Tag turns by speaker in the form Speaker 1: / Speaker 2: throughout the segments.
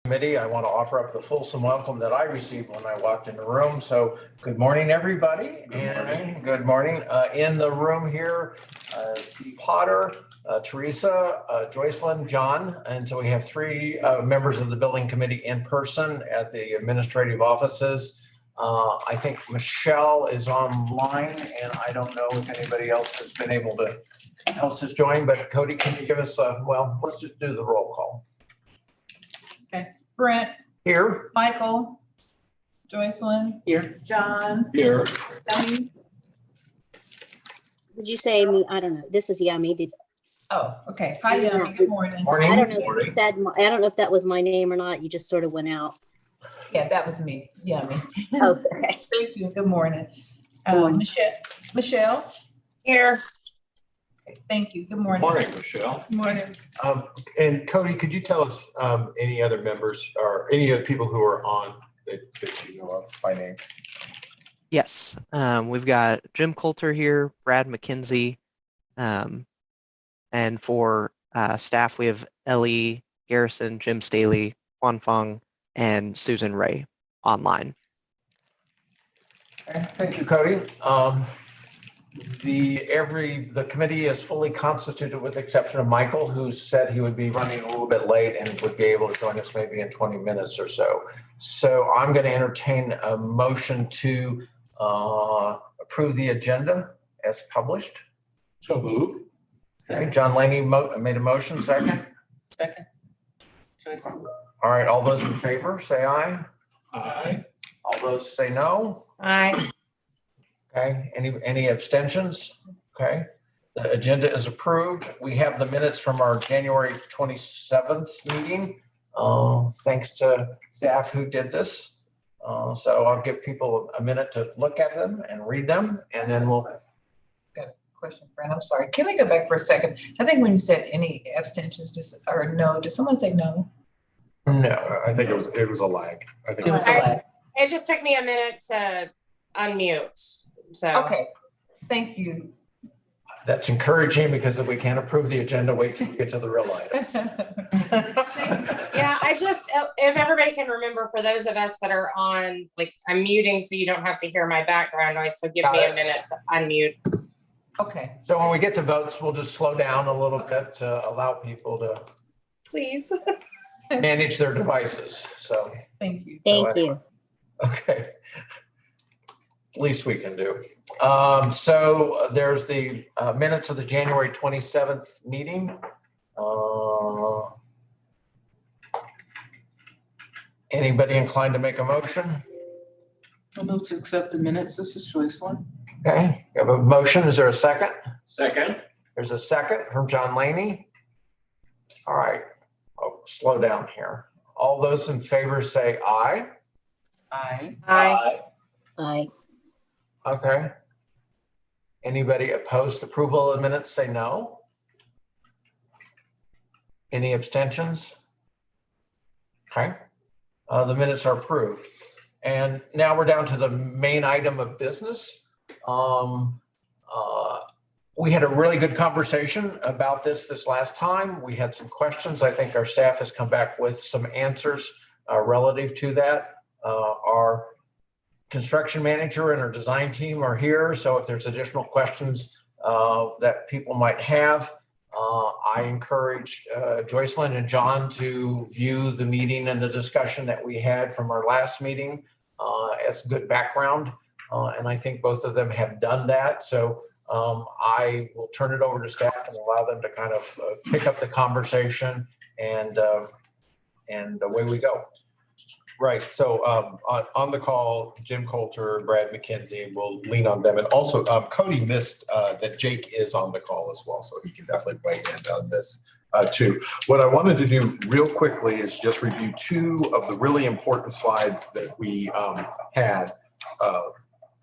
Speaker 1: Committee, I want to offer up the fulsome welcome that I received when I walked in the room. So good morning, everybody. Good morning. In the room here, Steve Potter, Teresa, Joycelyn, John. And so we have three members of the building committee in person at the administrative offices. I think Michelle is online, and I don't know if anybody else has been able to join, but Cody, can you give us well, let's just do the roll call.
Speaker 2: Okay, Brent.
Speaker 1: Here.
Speaker 2: Michael. Joycelyn.
Speaker 3: Here.
Speaker 2: John.
Speaker 4: Here.
Speaker 2: Debbie.
Speaker 3: Did you say me? I don't know. This is Yummy.
Speaker 2: Oh, okay. Hi, Yummy. Good morning.
Speaker 1: Morning.
Speaker 3: I don't know if you said, I don't know if that was my name or not. You just sort of went out.
Speaker 2: Yeah, that was me. Yummy.
Speaker 3: Oh, okay.
Speaker 2: Thank you. Good morning.
Speaker 3: Good morning.
Speaker 2: Michelle.
Speaker 3: Here.
Speaker 2: Okay, thank you. Good morning.
Speaker 4: Morning, Michelle.
Speaker 2: Good morning.
Speaker 5: And Cody, could you tell us any other members or any other people who are on that you know of by name?
Speaker 6: Yes, we've got Jim Coulter here, Brad McKenzie, and for staff we have Ellie Garrison, Jim Staley, Juan Fong, and Susan Ray online.
Speaker 1: Okay, thank you, Cody. The committee is fully constituted with the exception of Michael, who said he would be running a little bit late and would be able to join us maybe in 20 minutes or so. So I'm going to entertain a motion to approve the agenda as published.
Speaker 4: So move.
Speaker 1: Okay, John Laney made a motion, second.
Speaker 7: Second. Joyce.
Speaker 1: All right, all those in favor, say aye.
Speaker 4: Aye.
Speaker 1: All those say no.
Speaker 3: Aye.
Speaker 1: Okay, any abstentions? Okay, the agenda is approved. We have the minutes from our January 27th meeting. Thanks to staff who did this. So I'll give people a minute to look at them and read them, and then we'll.
Speaker 2: Got a question, Brent. I'm sorry. Can we go back for a second? I think when you said any abstentions, or no, did someone say no?
Speaker 1: No.
Speaker 5: I think it was a lag. I think
Speaker 2: It was a lag.
Speaker 8: It just took me a minute to unmute. So
Speaker 2: Okay. Thank you.
Speaker 1: That's encouraging because if we can't approve the agenda, wait till we get to the real items.
Speaker 8: yeah, if everybody can remember, for those of us that are on, like, I'm muting so you don't have to hear my background noise. So give me a minute to unmute.
Speaker 2: Okay.
Speaker 1: So when we get to votes, we'll just slow down a little bit to allow people to
Speaker 8: Please.
Speaker 1: manage their devices. So,
Speaker 2: Thank you.
Speaker 3: Thank you.
Speaker 1: okay. Least we can do. So there's the minutes of the January 27th meeting. Anybody inclined to make a motion?
Speaker 7: I'll move to accept the minutes. This is Joycelyn.
Speaker 1: Okay, you have a motion. Is there a second?
Speaker 4: Second.
Speaker 1: There's a second from John Laney. All right. Oh, slow down here. All those in favor say aye.
Speaker 7: Aye.
Speaker 8: Aye.
Speaker 3: Aye.
Speaker 1: Okay. Anybody opposed to approval of the minutes say no. Any abstentions? Okay. The minutes are approved. And now we're down to the main item of business. We had a really good conversation about this last time. We had some questions. I think our staff has come back with some answers relative to that. Our construction manager and our design team are here. So if there's additional questions that people might have, I encourage Joycelyn and John to view the meeting and the discussion that we had from our last meeting as good background. And I think both of them have done that. So I will turn it over to staff and allow them to kind of pick up the conversation and away we go.
Speaker 5: Right. So on the call, Jim Coulter, Brad McKenzie, we'll lean on them. And also Cody missed that Jake is on the call as well. So he can definitely weigh in on this too. What I wanted to do real quickly is just review two of the really important slides that we had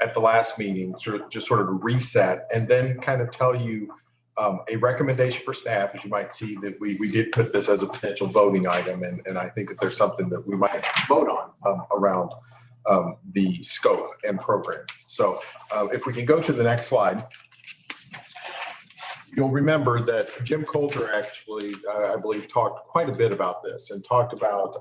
Speaker 5: at the last meeting, just sort of a reset, and then kind of tell you a recommendation for staff. As you might see, that we did put this as a potential voting item, and I think that there's something that we might vote on around the scope and program. So if we can go to the next slide. You'll remember that Jim Coulter actually, I believe, talked quite a bit about this and talked about,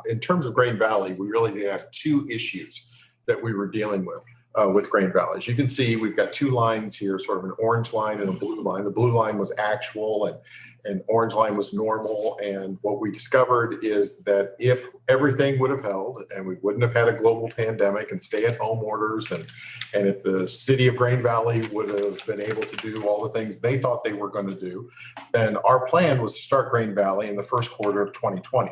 Speaker 5: in terms of Grain Valley, we really did have two issues that we were dealing with Grain Valley. As you can see, we've got two lines here, sort of an orange line and a blue line. The blue line was actual and orange line was normal. And what we discovered is that if everything would have held and we wouldn't have had a global pandemic and stay-at-home orders, and if the city of Grain Valley would have been able to do all the things they thought they were going to do, then our plan was to start Grain Valley in the first quarter of 2020.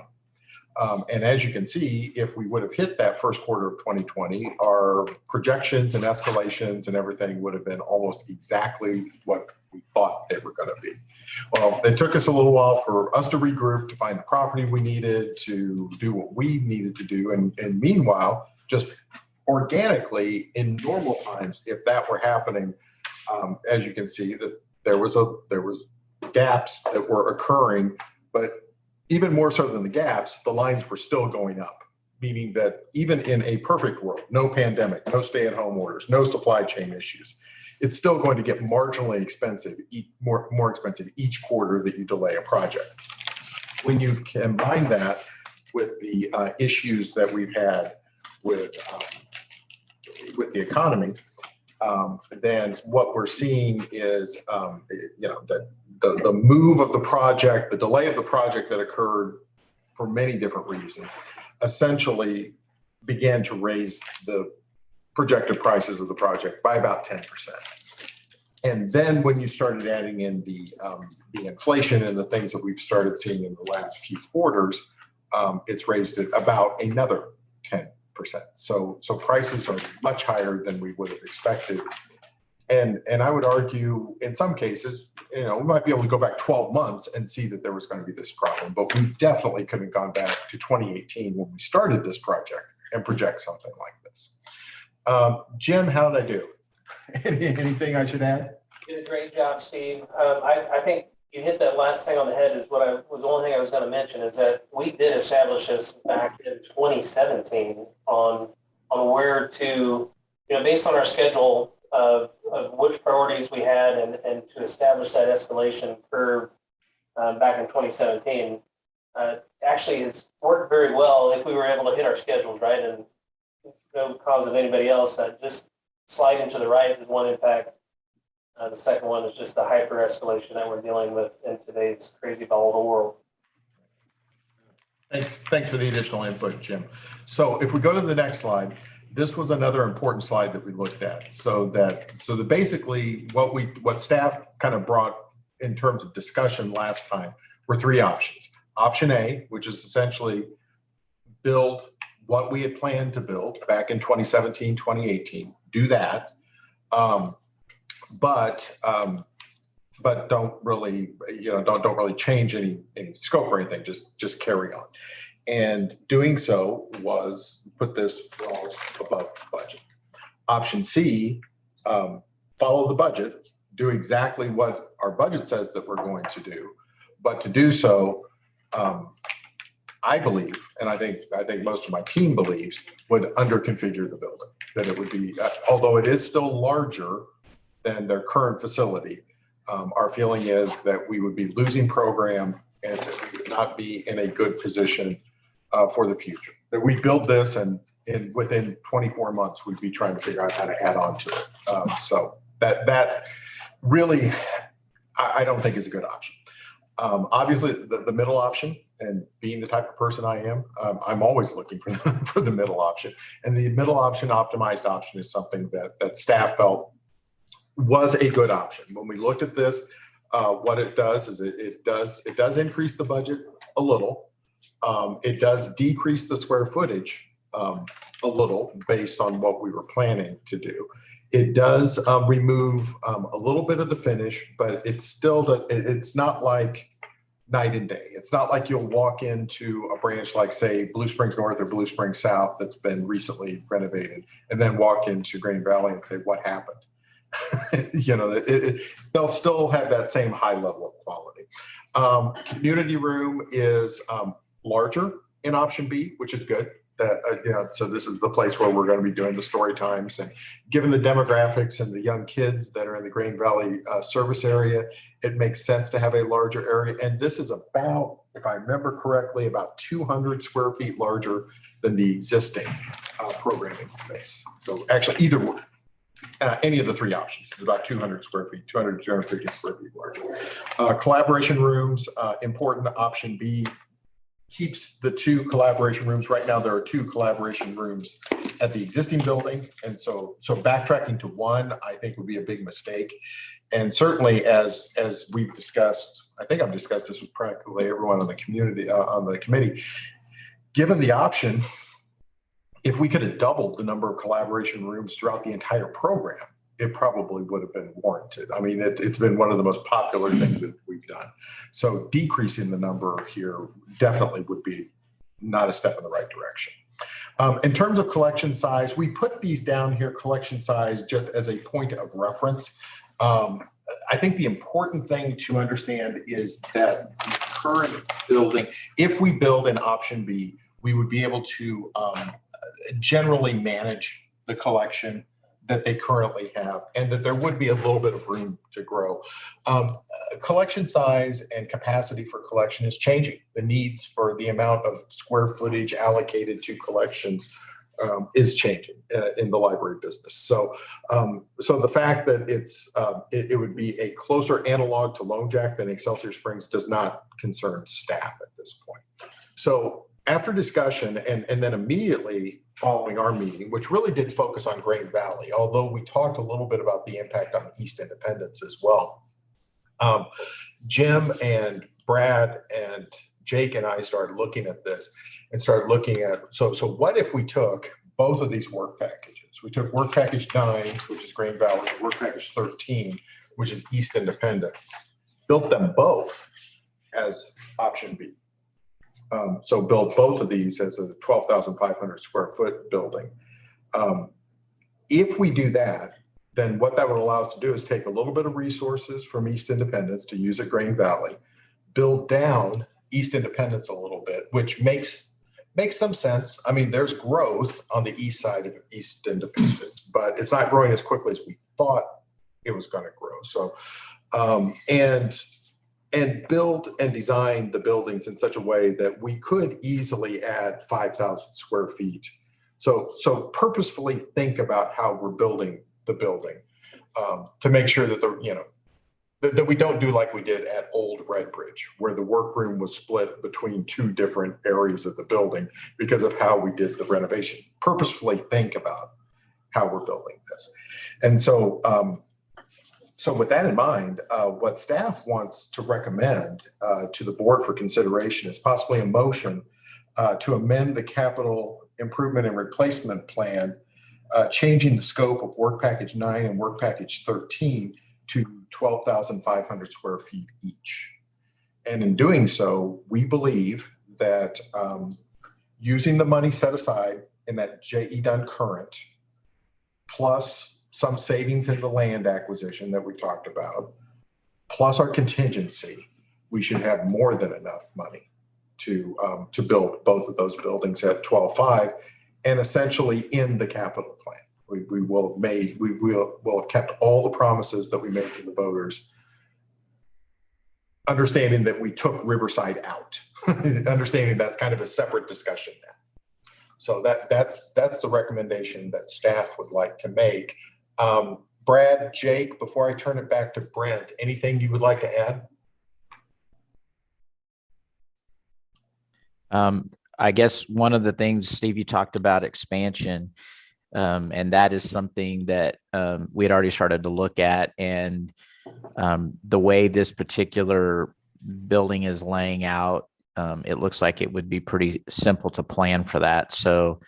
Speaker 5: And as you can see, if we would have hit that first quarter of 2020, our projections and escalations and everything would have been almost exactly what we thought they were going to be. Well, it took us a little while for us to regroup, to find the property we needed, to do what we needed to do. And meanwhile, just organically in normal times, if that were happening, as you can see, that there was gaps that were occurring, but even more so than the gaps, the lines were still going up, meaning that even in a perfect world, no pandemic, no stay-at-home orders, no supply chain issues, it's still going to get marginally expensive, more expensive each quarter that you delay a project. When you combine that with the issues that we've had with the economy, then what we're seeing is, that the move of the project, the delay of the project that occurred for many different reasons, essentially began to raise the projected prices of the project by about 10%. And then when you started adding in the inflation and the things that we've started seeing in the last few quarters, it's raised it about another 10%. So prices are much higher than we would have expected. And I would argue in some cases, we might be able to go back 12 months and see that there was going to be this problem, but we definitely couldn't have gone back to 2018 when we started this project and project something like this. Jim, how did I do? Anything I should add?
Speaker 9: You did a great job, Steve. I think you hit that last thing on the head. Is the only thing I was going to mention is that we did establish this back in 2017 on where to, based on our schedule of which priorities we had and to establish that escalation curve back in 2017. Actually has worked very well if we were able to hit our schedules, right? And no cause of anybody else, that just sliding to the right is one impact. The second one is just the hyper escalation that we're dealing with in today's crazy volatile world.
Speaker 5: Thanks for the additional input, Jim. So if we go to the next slide, this was another important slide that we looked at. So that basically what staff kind of brought in terms of discussion last time were three options. Option A, which is essentially build what we had planned to build back in 2017, 2018, do that. But don't really, don't really change any scope or anything, just carry on. And doing so was put this well above budget. Option C, follow the budget, do exactly what our budget says that we're going to do. But to do so, I believe, and I think most of my team believes, would underconfigure the building. That it would be, although it is still larger than their current facility, our feeling is that we would be losing program and that we would not be in a good position for the future. That we build this and within 24 months, we'd be trying to figure out how to add on to it. So that really, I don't think is a good option. Obviously, the middle option, and being the type of person I am, I'm always looking for the middle option. And the middle option, optimized option, is something that staff felt was a good option. When we looked at this, what it does is it does increase the budget a little. It does decrease the square footage a little based on what we were planning to do. It does remove a little bit of the finish, but it's not like night and day. It's not like you'll walk into a branch like, say, Blue Springs North or Blue Springs South that's been recently renovated and then walk into Grain Valley and say, what happened? They'll still have that same high level of quality. Community room is larger in option B, which is good. that, so this is the place where we're going to be doing the story times. And given the demographics and the young kids that are in the Green Valley service area, it makes sense to have a larger area. And this is about, if I remember correctly, about 200 square feet larger than the existing programming space. So actually either one. Any of the three options is about 200 square feet, 200 to 250 square feet larger. Collaboration rooms, important. Option B keeps the two collaboration rooms. Right now, there are two collaboration rooms at the existing building. And so backtracking to one, I think would be a big mistake. And certainly as we've discussed, I think I've discussed this with practically everyone on the committee, given the option, if we could have doubled the number of collaboration rooms throughout the entire program, it probably would have been warranted. I mean, it's been one of the most popular things that we've done. So decreasing the number here definitely would be not a step in the right direction. In terms of collection size, we put these down here, collection size, just as a point of reference. I think the important thing to understand is that the current building, if we build an option B, we would be able to generally manage the collection that they currently have, and that there would be a little bit of room to grow. Collection size and capacity for collection is changing. The needs for the amount of square footage allocated to collections is changing in the library business. So the fact that it would be a closer analog to Lone Jack than Excelsior Springs does not concern staff at this point. So after discussion and then immediately following our meeting, which really did focus on Green Valley, although we talked a little bit about the impact on East Independence as well. Jim and Brad and Jake and I started looking at this and started looking at, so what if we took both of these work packages? We took work package 9, which is Green Valley, and work package 13, which is East Independent, built them both as option B. So build both of these as a 12,500 square foot building. If we do that, then what that would allow us to do is take a little bit of resources from East Independence to use at Green Valley, build down East Independence a little bit, which makes some sense. I mean, there's growth on the east side of East Independence, but it's not growing as quickly as we thought it was going to grow. So, and build and design the buildings in such a way that we could easily add 5,000 square feet. So purposefully think about how we're building the building to make sure that that we don't do like we did at Old Red Bridge, where the workroom was split between two different areas of the building because of how we did the renovation. Purposefully think about how we're building this. And so with that in mind, what staff wants to recommend to the board for consideration is possibly a motion to amend the capital improvement and replacement plan, changing the scope of work package 9 and work package 13 to 12,500 square feet each. And in doing so, we believe that using the money set aside in that J.E. Dunn current, plus some savings in the land acquisition that we talked about, plus our contingency, we should have more than enough money to build both of those buildings at 12.5 and essentially in the capital plan. We will have kept all the promises that we made to the voters, understanding that we took Riverside out, understanding that's kind of a separate discussion now. So that's the recommendation that staff would like to make. Brad, Jake, before I turn it back to Brent, anything you would like to add?
Speaker 10: I guess one of the things, Steve, you talked about expansion, and that is something that we had already started to look at. And the way this particular building is laying out, it looks like it would be pretty simple to plan for that. So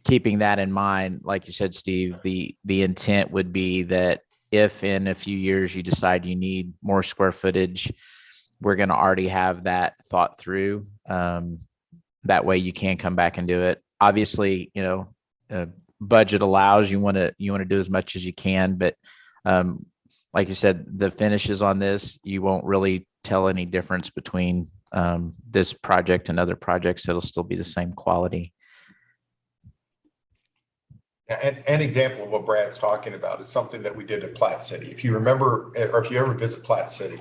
Speaker 10: keeping that in mind, like you said, Steve, the intent would be that if in a few years you decide you need more square footage, we're going to already have that thought through. That way you can come back and do it. Obviously, budget allows, you want to do as much as you can, but like you said, the finishes on this, you won't really tell any difference between this project and other projects, it'll still be the same quality.
Speaker 5: An example of what Brad's talking about is something that we did at Platte City. If you remember, or if you ever visit Platte City,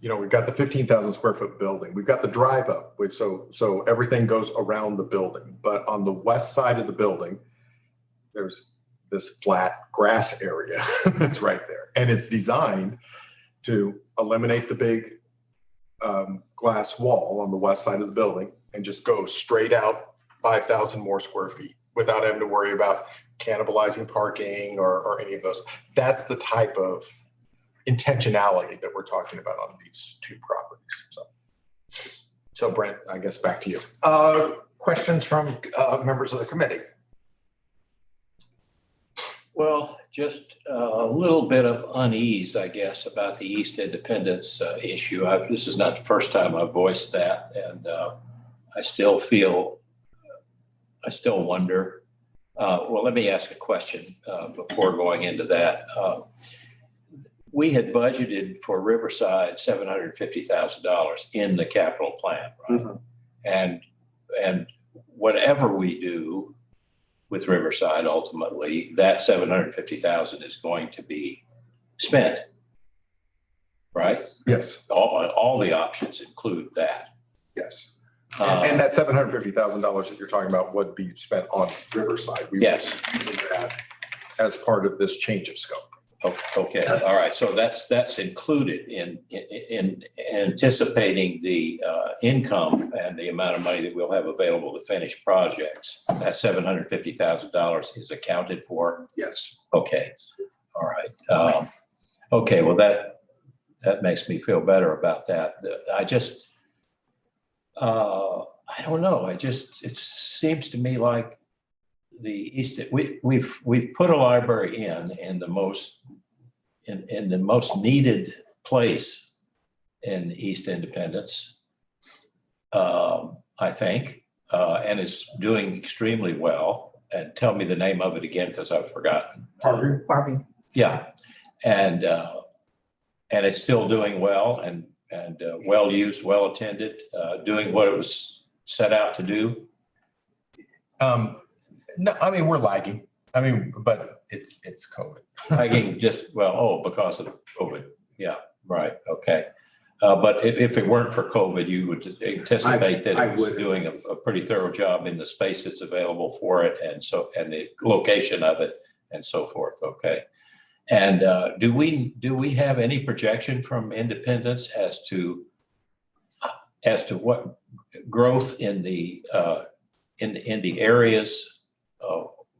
Speaker 5: we've got the 15,000 square foot building. We've got the drive up, so everything goes around the building. But on the west side of the building, there's this flat grass area that's right there. And it's designed to eliminate the big glass wall on the west side of the building and just go straight out 5,000 more square feet without having to worry about cannibalizing parking or any of those. That's the type of intentionality that we're talking about on these two properties. So Brent, I guess back to you.
Speaker 1: Questions from members of the committee?
Speaker 4: Well, just a little bit of unease, I guess, about the East Independence issue. This is not the first time I've voiced that, and I still wonder. Well, let me ask a question before going into that. We had budgeted for Riverside $750,000 in the capital plan, right? Mm-hmm. And whatever we do with Riverside, ultimately, that $750,000 is going to be spent, right?
Speaker 5: Yes.
Speaker 4: All the options include that.
Speaker 5: Yes. And that $750,000 that you're talking about would be spent on Riverside. We
Speaker 4: yes.
Speaker 5: would do that as part of this change of scope.
Speaker 4: Okay. All right. So that's included in anticipating the income and the amount of money that we'll have available to finish projects. That $750,000 is accounted for.
Speaker 5: Yes.
Speaker 4: Okay. All right. Okay. Well, that makes me feel better about that. I don't know. It seems to me like the East, we've put a library in the most needed place in East Independence, I think, and is doing extremely well. And tell me the name of it again, because I've forgotten.
Speaker 2: Farview.
Speaker 4: Yeah, and it's still doing well and well used, well attended, doing what it was set out to do.
Speaker 5: No, I mean, we're lagging. I mean, but it's COVID.
Speaker 4: Lagging because of COVID. Yeah, right. Okay. But if it weren't for COVID, you would anticipate that it was doing a pretty thorough job in the space that's available for it, and the location of it, and so forth. Okay. And do we have any projection from Independence as to what growth in the areas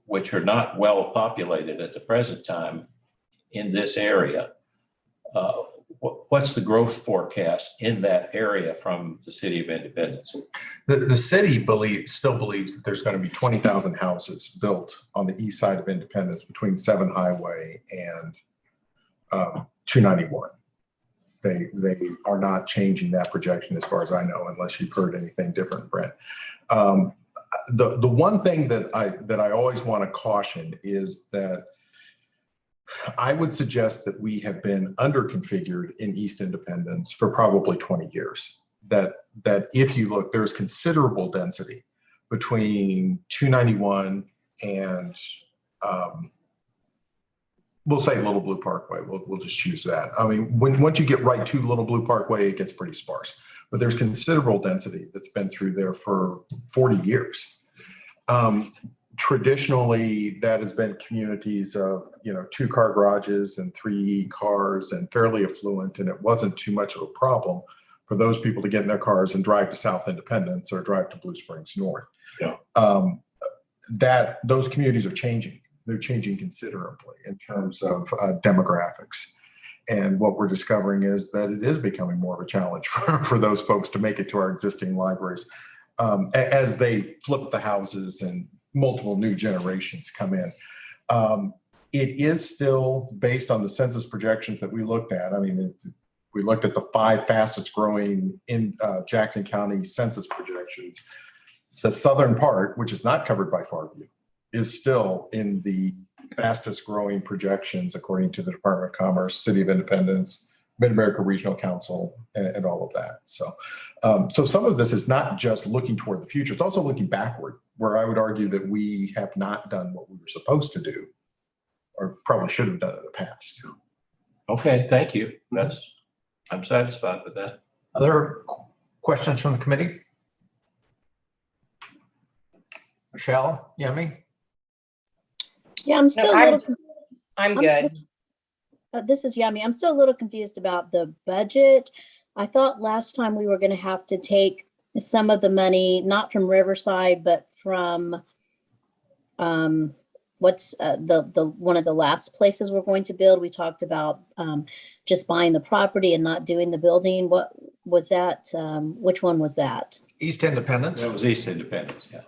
Speaker 4: which are not well populated at the present time in this area? What's the growth forecast in that area from the city of Independence?
Speaker 5: The city still believes that there's going to be 20,000 houses built on the east side of Independence between 7 Highway and 291. They are not changing that projection as far as I know, unless you've heard anything different, Brent. The one thing that I always want to caution is that I would suggest that we have been underconfigured in East Independence for probably 20 years. That if you look, there's considerable density between 291 and we'll say Little Blue Parkway. We'll just choose that. I mean, once you get right to Little Blue Parkway, it gets pretty sparse. But there's considerable density that's been through there for 40 years. Traditionally, that has been communities of 2-car garages and 3 cars and fairly affluent, and it wasn't too much of a problem for those people to get in their cars and drive to South Independence or drive to Blue Springs North.
Speaker 4: Yeah.
Speaker 5: Those communities are changing. They're changing considerably in terms of demographics. And what we're discovering is that it is becoming more of a challenge for those folks to make it to our existing libraries as they flip the houses and multiple new generations come in. It is still based on the census projections that we looked at. I mean, we looked at the 5 fastest growing in Jackson County census projections. The southern part, which is not covered by Farview, is still in the fastest growing projections according to the Department of Commerce, City of Independence, Mid-America Regional Council and all of that. So some of this is not just looking toward the future, it's also looking backward, where I would argue that we have not done what we were supposed to do, or probably should have done in the past.
Speaker 4: Okay, thank you. I'm satisfied with that.
Speaker 1: Other questions from the committee? Michelle, Yemi?
Speaker 3: Yeah, I'm still
Speaker 8: I'm-
Speaker 3: a little.
Speaker 8: I'm
Speaker 3: I'm
Speaker 8: good.
Speaker 3: This is Yummy. I'm still a little confused about the budget. I thought last time we were going to have to take some of the money, not from Riverside, but from what's the one of the last places we're going to build. We talked about just buying the property and not doing the building. What was that? Which one was that?
Speaker 1: East Independence.
Speaker 4: That was East Independence, yeah.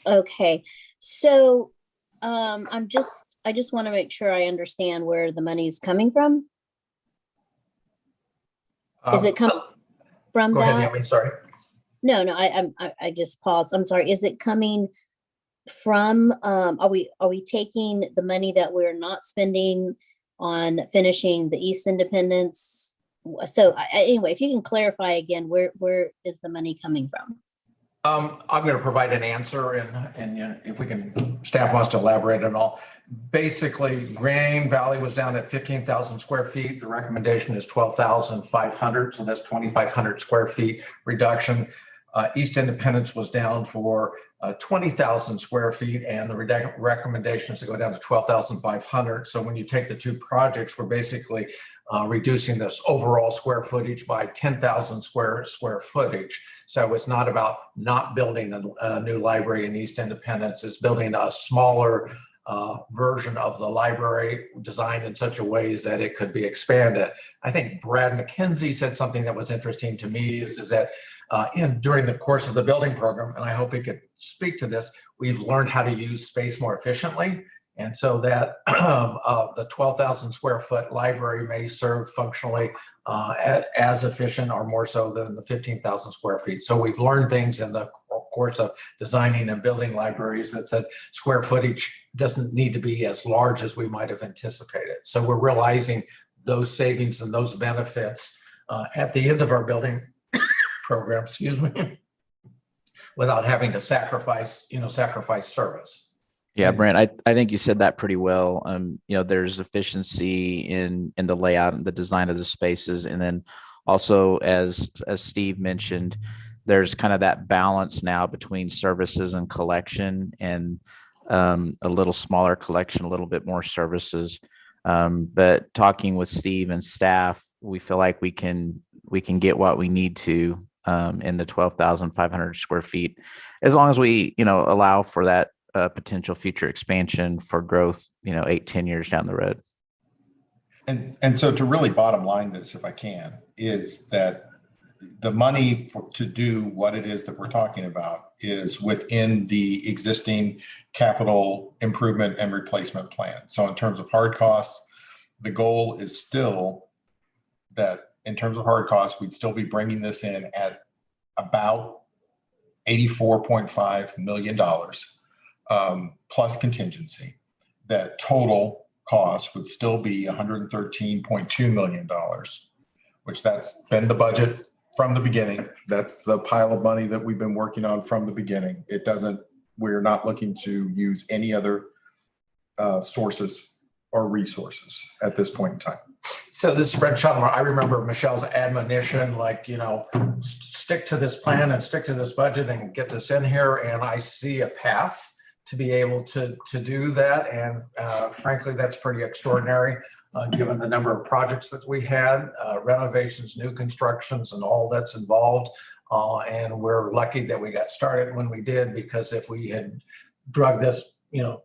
Speaker 3: Okay, so I just want to make sure I understand where the money's coming from. Is it coming from
Speaker 1: Go
Speaker 3: that?
Speaker 1: ahead, Yemi, sorry.
Speaker 3: No, I just paused. I'm sorry. Is it coming from, are we taking the money that we're not spending on finishing the East Independence? So anyway, if you can clarify again, where is the money coming from?
Speaker 1: I'm going to provide an answer, and you know, if we can, staff wants to elaborate at all. Basically, Green Valley was down at 15,000 square feet. The recommendation is 12,500, so that's 2,500 square feet reduction. East Independence was down for 20,000 square feet, and the recommendation is to go down to 12,500. So when you take the two projects, we're basically reducing this overall square footage by 10,000 square footage. So it's not about not building a new library in East Independence. It's building a smaller version of the library designed in such a way that it could be expanded. I think Brad McKenzie said something that was interesting to me is that during the course of the building program, and I hope he could speak to this, we've learned how to use space more efficiently. And so that the 12,000 square foot library may serve functionally as efficient or more so than the 15,000 square feet. So we've learned things in the course of designing and building libraries that said square footage doesn't need to be as large as we might have anticipated. So we're realizing those savings and those benefits at the end of our building program, without having to sacrifice service.
Speaker 10: Yeah, Brent, I think you said that pretty well. There's efficiency in the layout and the design of the spaces. And then also, as Steve mentioned, there's kind of that balance now between services and collection, and a little smaller collection, a little bit more services. But talking with Steve and staff, we feel like we can get what we need to in the 12,500 square feet, as long as we, allow for that potential future expansion for growth, 8-10 years down the road.
Speaker 5: And so to really bottom line this, if I can, is that the money to do what it is that we're talking about is within the existing capital improvement and replacement plan. So in terms of hard costs, the goal is still that in terms of hard costs, we'd still be bringing this in at about $84.5 million plus contingency. That total cost would still be $113.2 million, which that's been the budget from the beginning. That's the pile of money that we've been working on from the beginning. We're not looking to use any other sources or resources at this point in time.
Speaker 1: So this is Brent Shuttle. I remember Michelle's admonition, stick to this plan and stick to this budget and get this in here. And I see a path to be able to do that. And frankly, that's pretty extraordinary given the number of projects that we had, renovations, new constructions, and all that's involved. And we're lucky that we got started when we did, because if we had drug this,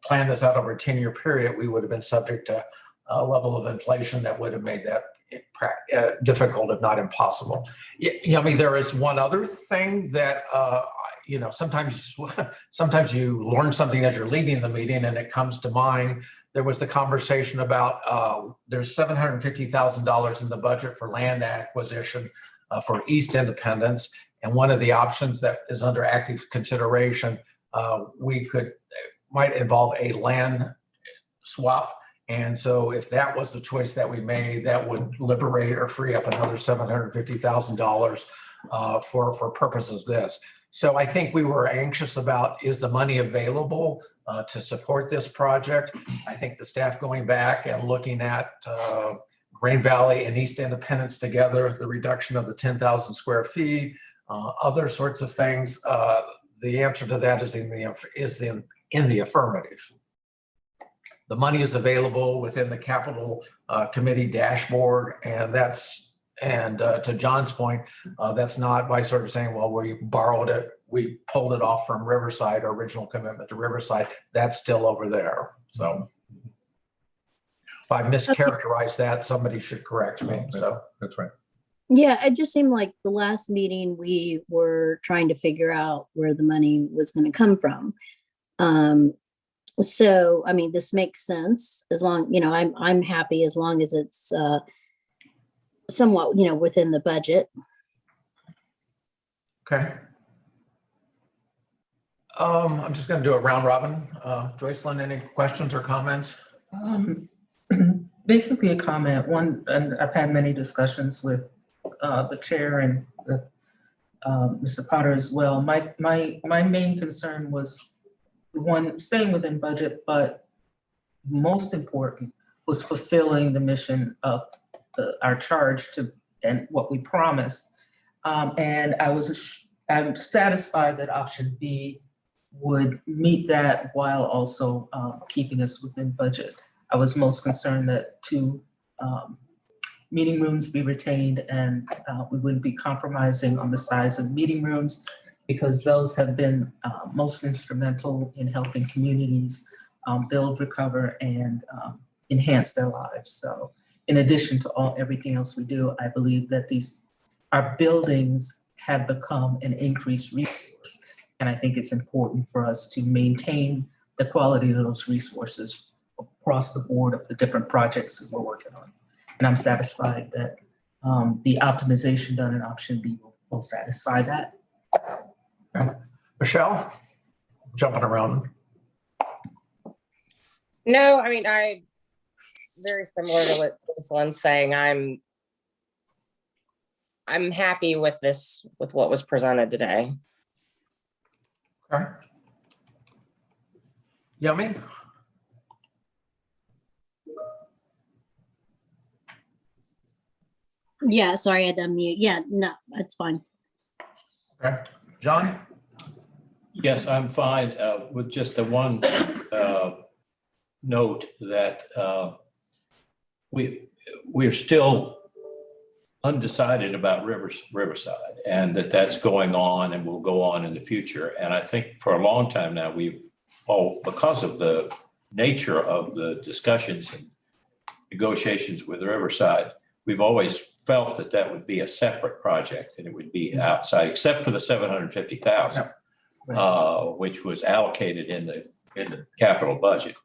Speaker 1: planned this out over a 10-year period, we would have been subject to a level of inflation that would have made that difficult, if not impossible. There is one other thing that, sometimes you learn something as you're leaving the meeting and it comes to mind. There was the conversation about there's $750,000 in the budget for land acquisition for East Independence. And one of the options that is under active consideration, might involve a land swap. And so if that was the choice that we made, that would liberate or free up another $750,000 for purposes of this. So I think we were anxious about, is the money available to support this project? I think the staff going back and looking at Green Valley and East Independence together, the reduction of the 10,000 square feet, other sorts of things. The answer to that is in the affirmative. The money is available within the capital committee dashboard, and to John's point, that's not by sort of saying, well, we borrowed it, we pulled it off from Riverside, our original commitment to Riverside. That's still over there. So if I mischaracterize that, somebody should correct me. So
Speaker 5: That's right.
Speaker 3: Yeah, it just seemed like the last meeting we were trying to figure out where the money was going to come from. So, I mean, this makes sense as long, I'm happy as long as it's somewhat, within the budget.
Speaker 1: okay. I'm just going to do a round robin. Joycelyn, any questions or comments?
Speaker 7: Basically a comment. One, and I've had many discussions with the chair and with Mr. Potter as well. My main concern was one, staying within budget, but most important was fulfilling the mission of our charge to and what we promised. And I'm satisfied that option B would meet that while also keeping us within budget. I was most concerned that 2 meeting rooms be retained and we wouldn't be compromising on the size of meeting rooms, because those have been most instrumental in helping communities build, recover, and enhance their lives. So in addition to everything else we do, I believe that our buildings have become an increased resource. And I think it's important for us to maintain the quality of those resources across the board of the different projects that we're working on. And I'm satisfied that the optimization done in option B will satisfy that.
Speaker 1: Okay. Michelle, jumping around.
Speaker 8: No, I mean, I very similar to what Jocelyn's saying. I'm happy with this, with what was presented today.
Speaker 1: Okay. Yummy.
Speaker 3: Yeah, sorry, I had to unmute. Yeah, no, that's fine.
Speaker 1: Okay. John?
Speaker 4: Yes, I'm fine with just the one note that we're still undecided about Riverside, and that's going on and will go on in the future. And I think for a long time now, because of the nature of the discussions and negotiations with Riverside, we've always felt that would be a separate project and it would be outside, except for the $750,000, which was allocated in the capital budget.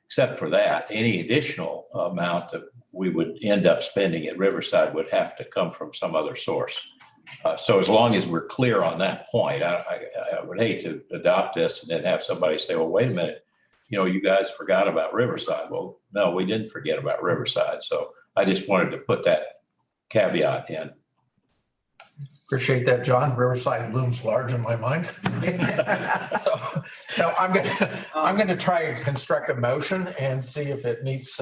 Speaker 4: Except for that, any additional amount that we would end up spending at Riverside would have to come from some other source. So as long as we're clear on that point, I would hate to adopt this and then have somebody say, well, wait a minute, you guys forgot about Riverside. Well, no, we didn't forget about Riverside. So I just wanted to put that caveat in.
Speaker 1: Appreciate that, John. Riverside looms large in my mind. So I'm going to try and construct a motion and see if it meets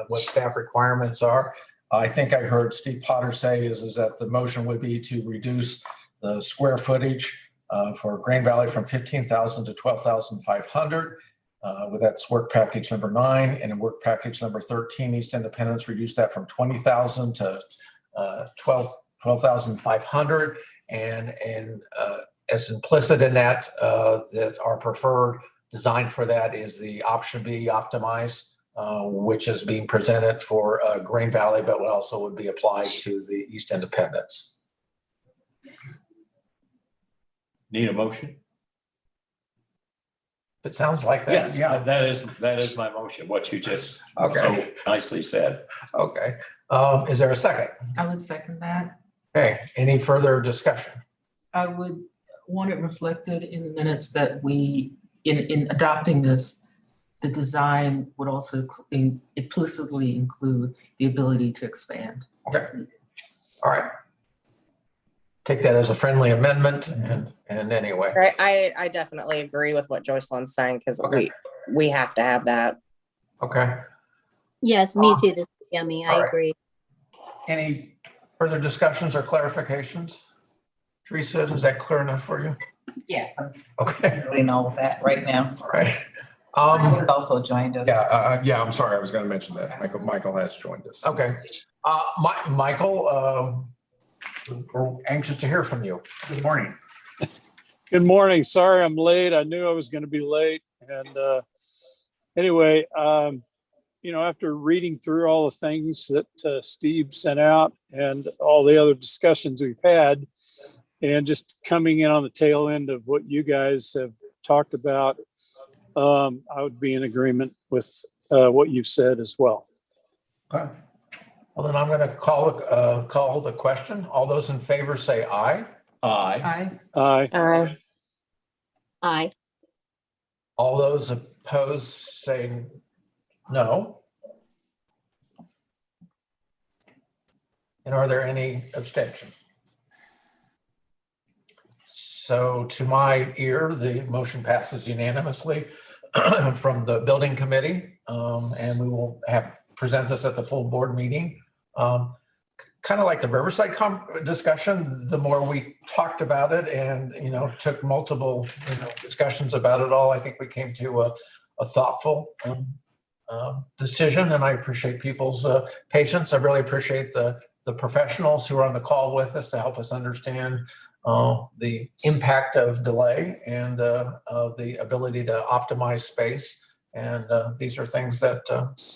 Speaker 1: what staff requirements are. I think I heard Steve Potter say is that the motion would be to reduce the square footage for Green Valley from 15,000 to 12,500. With that's work package number 9, and in work package number 13, East Independence reduced that from 20,000 to 12,500, and as implicit in that, that our preferred design for that is the option B, optimize, which is being presented for Green Valley, but also would be applied to the East Independence.
Speaker 4: Need a motion?
Speaker 1: It sounds like that. Yeah.
Speaker 4: That is my motion, what you just so nicely said.
Speaker 1: Okay. Is there a second?
Speaker 7: I would second that.
Speaker 1: Okay. Any further discussion?
Speaker 7: I would want it reflected in the minutes that we, in adopting this, the design would also implicitly include the ability to expand.
Speaker 1: Okay. All right. Take that as a friendly amendment and anyway.
Speaker 8: Right, I definitely agree with what Joycelyn's saying, because
Speaker 1: Okay.
Speaker 8: we have to have that.
Speaker 1: Okay.
Speaker 3: Yes, me too. This is yummy. I
Speaker 1: all right.
Speaker 3: agree.
Speaker 1: Any further discussions or clarifications? Teresa, is that clear enough for you?
Speaker 2: Yes, I'm
Speaker 1: Okay.
Speaker 2: really know that right now.
Speaker 1: All right.
Speaker 2: Michael's also joined us.
Speaker 5: Yeah, I'm sorry. I was going to mention that. Michael has joined us.
Speaker 1: Okay. Michael, we're anxious to hear from you. Good morning.
Speaker 11: Good morning. Sorry I'm late. I knew I was going to be late. And anyway, after reading through all the things that Steve sent out and all the other discussions we've had, and just coming in on the tail end of what you guys have talked about, I would be in agreement with what you've said as well.
Speaker 1: Okay. Well, then I'm going to call the question. All those in favor say aye.
Speaker 4: Aye.
Speaker 11: Aye.
Speaker 3: Aye.
Speaker 1: All those opposed say no. And are there any abstentions? So to my ear, the motion passes unanimously from the building committee, and we will present this at the full board meeting. Kind of like the Riverside discussion, the more we talked about it and, took multiple discussions about it all, I think we came to a thoughtful decision, and I appreciate people's patience. I really appreciate the professionals who are on the call with us to help us understand the impact of delay and the ability to optimize space. And these are things that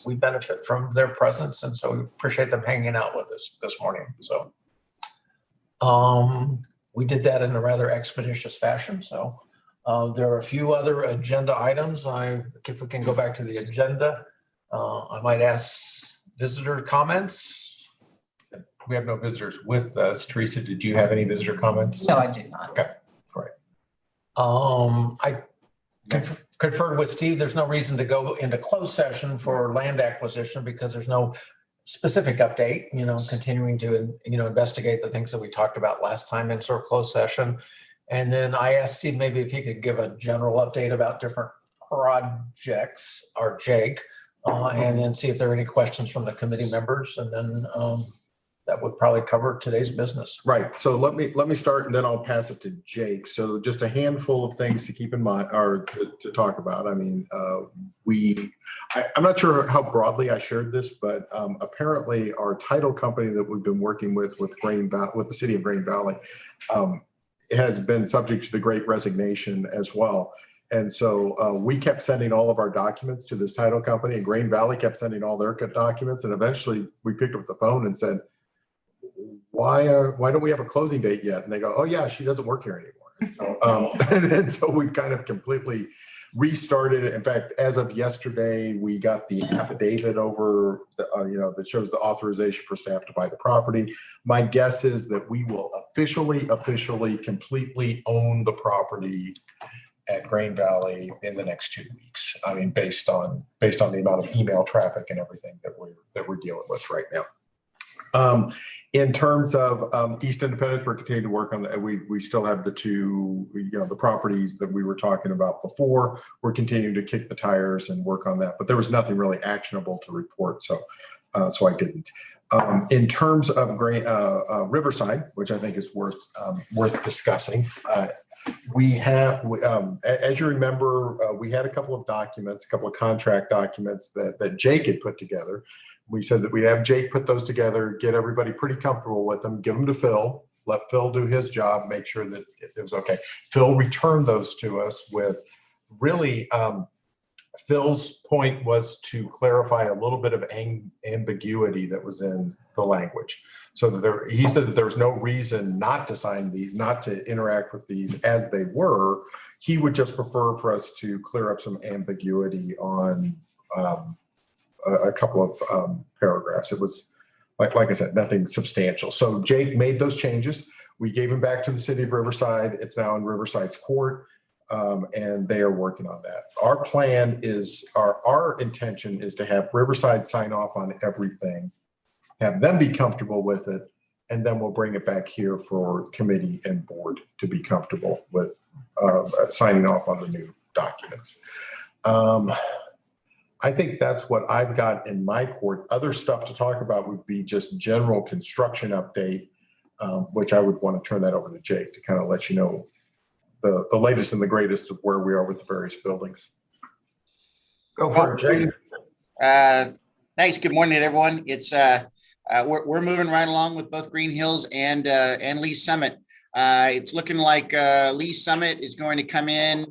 Speaker 1: we benefit from their presence. And so we appreciate them hanging out with us this morning. So we did that in a rather expeditious fashion. So there are a few other agenda items. If we can go back to the agenda, I might ask visitor comments.
Speaker 5: We have no visitors with us. Teresa, did you have any visitor comments?
Speaker 2: No, I did not.
Speaker 5: Okay, great.
Speaker 1: I conferred with Steve. There's no reason to go into closed session for land acquisition because there's no specific update, continuing to, investigate the things that we talked about last time in sort of closed session. And then I asked Steve maybe if he could give a general update about different projects, or Jake, and then see if there are any questions from the committee members. And then that would probably cover today's business.
Speaker 5: Right. So let me start and then I'll pass it to Jake. So just a handful of things to keep in mind or to talk about. I mean, I'm not sure how broadly I shared this, but apparently our title company that we've been working with the city of Grain Valley has been subject to the Great Resignation as well. And so we kept sending all of our documents to this title company, and Grain Valley kept sending all their documents. And eventually we picked up the phone and said, why don't we have a closing date yet? And they go, oh yeah, she doesn't work here anymore. And so we've kind of completely restarted it. In fact, as of yesterday, we got the affidavit over, that shows the authorization for staff to buy the property. My guess is that we will officially, completely own the property at Grain Valley in the next 2 weeks. I mean, based on the amount of email traffic and everything that we're dealing with right now. In terms of East Independence, we're continuing to work on that. We still have the two, the properties that we were talking about before. We're continuing to kick the tires and work on that, but there was nothing really actionable to report, so I didn't. In terms of Riverside, which I think is worth discussing, we have, as you remember, we had a couple of contract documents that Jake had put together. We said that we'd have Jake put those together, get everybody pretty comfortable with them, give them to Phil, let Phil do his job, make sure that it was okay. Phil returned those to us with really, Phil's point was to clarify a little bit of ambiguity that was in the language. So that he said that there was no reason not to sign these, not to interact with these as they were. He would just prefer for us to clear up some ambiguity on a couple of paragraphs. It was, like I said, nothing substantial. So Jake made those changes. We gave them back to the city of Riverside. It's now in Riverside's court. And they are working on that. Our plan is, our intention is to have Riverside sign off on everything, have them be comfortable with it, and then we'll bring it back here for committee and board to be comfortable with signing off on the new documents. I think that's what I've got in my court. Other stuff to talk about would be just general construction update, which I would want to turn that over to Jake to kind of let you know the latest and the greatest of where we are with the various buildings.
Speaker 1: Go for it, Jake.
Speaker 12: Thanks. Good morning, everyone. It's we're moving right along with both Green Hills and Lee Summit. It's looking like Lee Summit is going to come in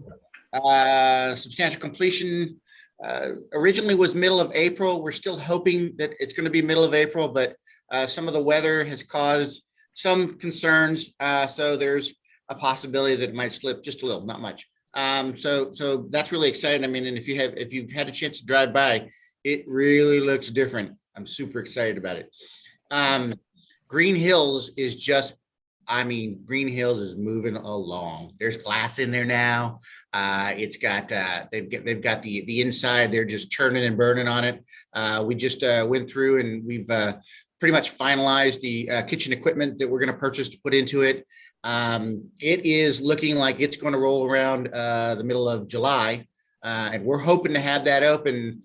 Speaker 12: substantial completion. Originally was middle of April. We're still hoping that it's going to be middle of April, but some of the weather has caused some concerns. So there's a possibility that it might slip just a little, not much. So that's really exciting. I mean, and if you've had a chance to drive by, it really looks different. I'm super excited about it. Green Hills is just, I mean, Green Hills is moving along. There's glass in there now. It's got they've got the inside. They're just churning and burning on it. We just went through and we've pretty much finalized the kitchen equipment that we're going to purchase to put into it. It is looking like it's going to roll around the middle of July, and we're hoping to have that open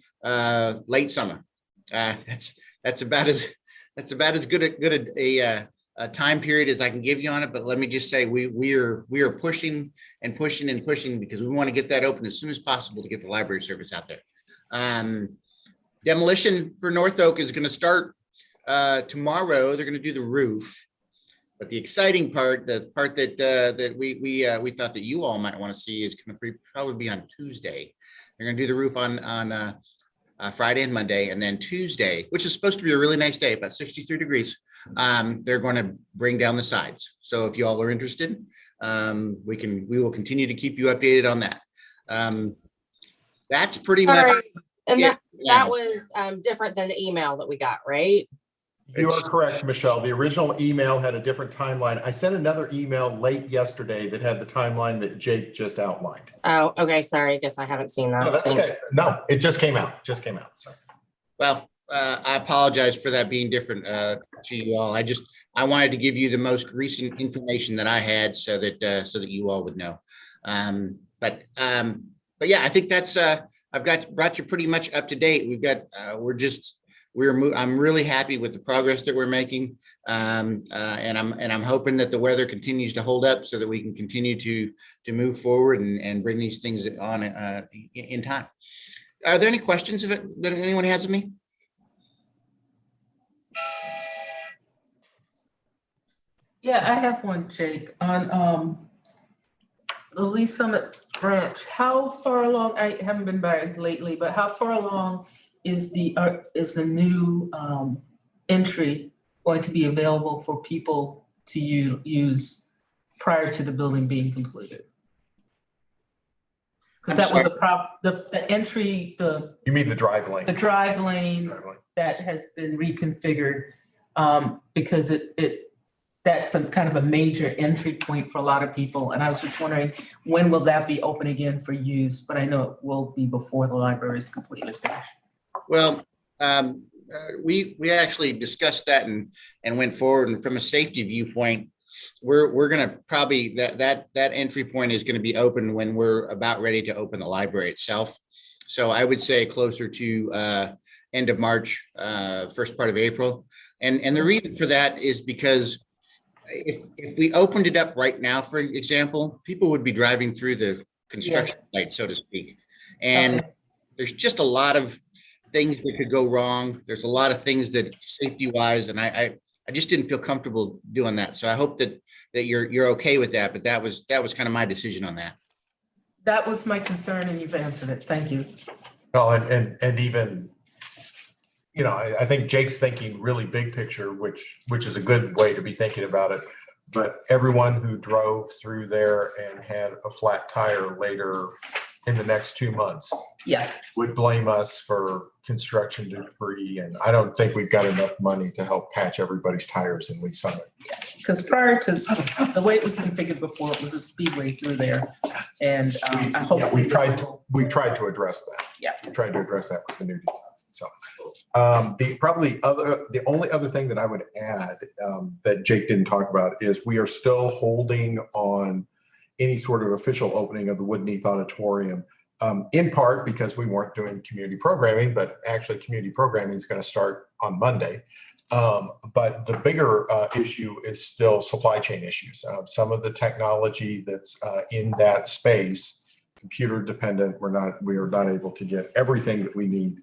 Speaker 12: late summer. That's about as good a time period as I can give you on it. But let me just say we are pushing and pushing and pushing because we want to get that open as soon as possible to get the library service out there. Demolition for North Oak is going to start tomorrow. They're going to do the roof. But the exciting part, the part that we thought that you all might want to see is going to probably be on Tuesday. They're going to do the roof on Friday and Monday, and then Tuesday, which is supposed to be a really nice day, about 63 degrees. They're going to bring down the sides. So if you all are interested, we will continue to keep you updated on that. That's pretty much.
Speaker 8: And
Speaker 12: it.
Speaker 8: that was different than the email that we got, right?
Speaker 5: You are correct, Michelle. The original email had a different timeline. I sent another email late yesterday that had the timeline that Jake just outlined.
Speaker 8: Oh, okay. Sorry. I guess I haven't seen that.
Speaker 5: No, that's okay. No, it just came out. So.
Speaker 12: Well, I apologize for that being different to you all. I wanted to give you the most recent information that I had so that you all would know. But yeah, I think that's I've brought you pretty much up to date. We've got I'm really happy with the progress that we're making, and I'm hoping that the weather continues to hold up so that we can continue to move forward and bring these things on in time. Are there any questions that anyone has of me?
Speaker 7: Yeah, I have one, Jake, on the Lee Summit branch. How far along? I haven't been back lately, but how far along is the new entry going to be available for people to use prior to the building being completed? Because that was a problem. The entry,
Speaker 5: you mean the drive lane?
Speaker 7: The drive lane that has been reconfigured because that's a kind of a major entry point for a lot of people. And I was just wondering, when will that be open again for use? But I know it will be before the library is completely finished.
Speaker 12: Well, we actually discussed that and went forward. And from a safety viewpoint, we're going to probably that entry point is going to be open when we're about ready to open the library itself. So I would say closer to end of March, first part of April. And the reason for that is because if we opened it up right now, for example, people would be driving through the construction site, so to speak. And there's just a lot of things that could go wrong. There's a lot of things that safety wise, and I just didn't feel comfortable doing that. So I hope that you're okay with that. But that was kind of my decision on that.
Speaker 7: That was my concern, and you've answered it. Thank you.
Speaker 5: Well, and even, you know, I think Jake's thinking really big picture, which is a good way to be thinking about it. But everyone who drove through there and had a flat tire later in the next 2 months
Speaker 7: Yeah,
Speaker 5: would blame us for construction debris. And I don't think we've got enough money to help patch everybody's tires in Lee Summit.
Speaker 7: because prior to, the way it was configured before, it was a speedway through there. And I hope.
Speaker 5: Yeah, we've tried to address that.
Speaker 7: Yeah.
Speaker 5: We tried to address that with the new design. So the only other thing that I would add that Jake didn't talk about is we are still holding on any sort of official opening of the Woodneath Auditorium, in part because we weren't doing community programming, but actually community programming is going to start on Monday. But the bigger issue is still supply chain issues. Some of the technology that's in that space, computer dependent, we are not able to get everything that we need.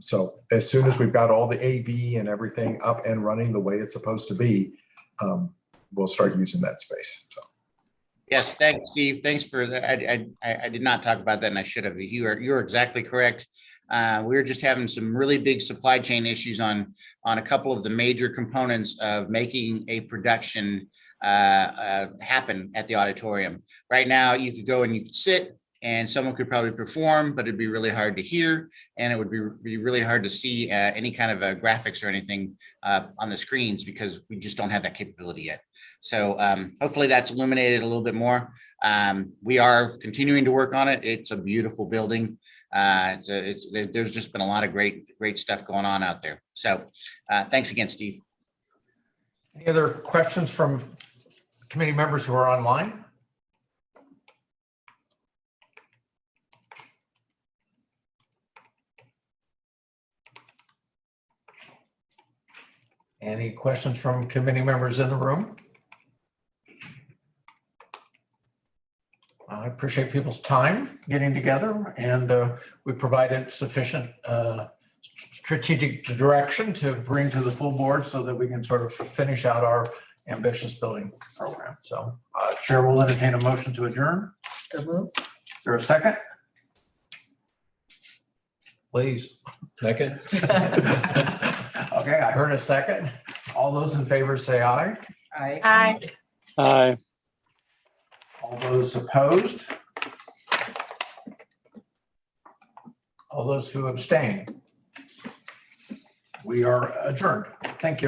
Speaker 5: So as soon as we've got all the AV and everything up and running the way it's supposed to be, we'll start using that space. So.
Speaker 12: Yes, thanks, Steve. Thanks for that. I did not talk about that, and I should have. You're exactly correct. We're just having some really big supply chain issues on a couple of the major components of making a production happen at the auditorium. Right now, you could go and you could sit, and someone could probably perform, but it'd be really hard to hear, and it would be really hard to see any kind of graphics or anything on the screens because we just don't have that capability yet. So hopefully that's illuminated a little bit more. We are continuing to work on it. It's a beautiful building. There's just been a lot of great stuff going on out there. So thanks again, Steve.
Speaker 1: Any other questions from committee members who are online? Any questions from committee members in the room? I appreciate people's time getting together, and we provided sufficient strategic direction to bring to the full board so that we can sort of finish out our ambitious building program. So Chair will entertain a motion to adjourn.
Speaker 7: So moved.
Speaker 1: Is there a second? Please.
Speaker 4: Second.
Speaker 1: Okay, I heard a second. All those in favor say aye.
Speaker 7: Aye.
Speaker 11: Aye.
Speaker 1: All those opposed? All those who abstain? We are adjourned. Thank you.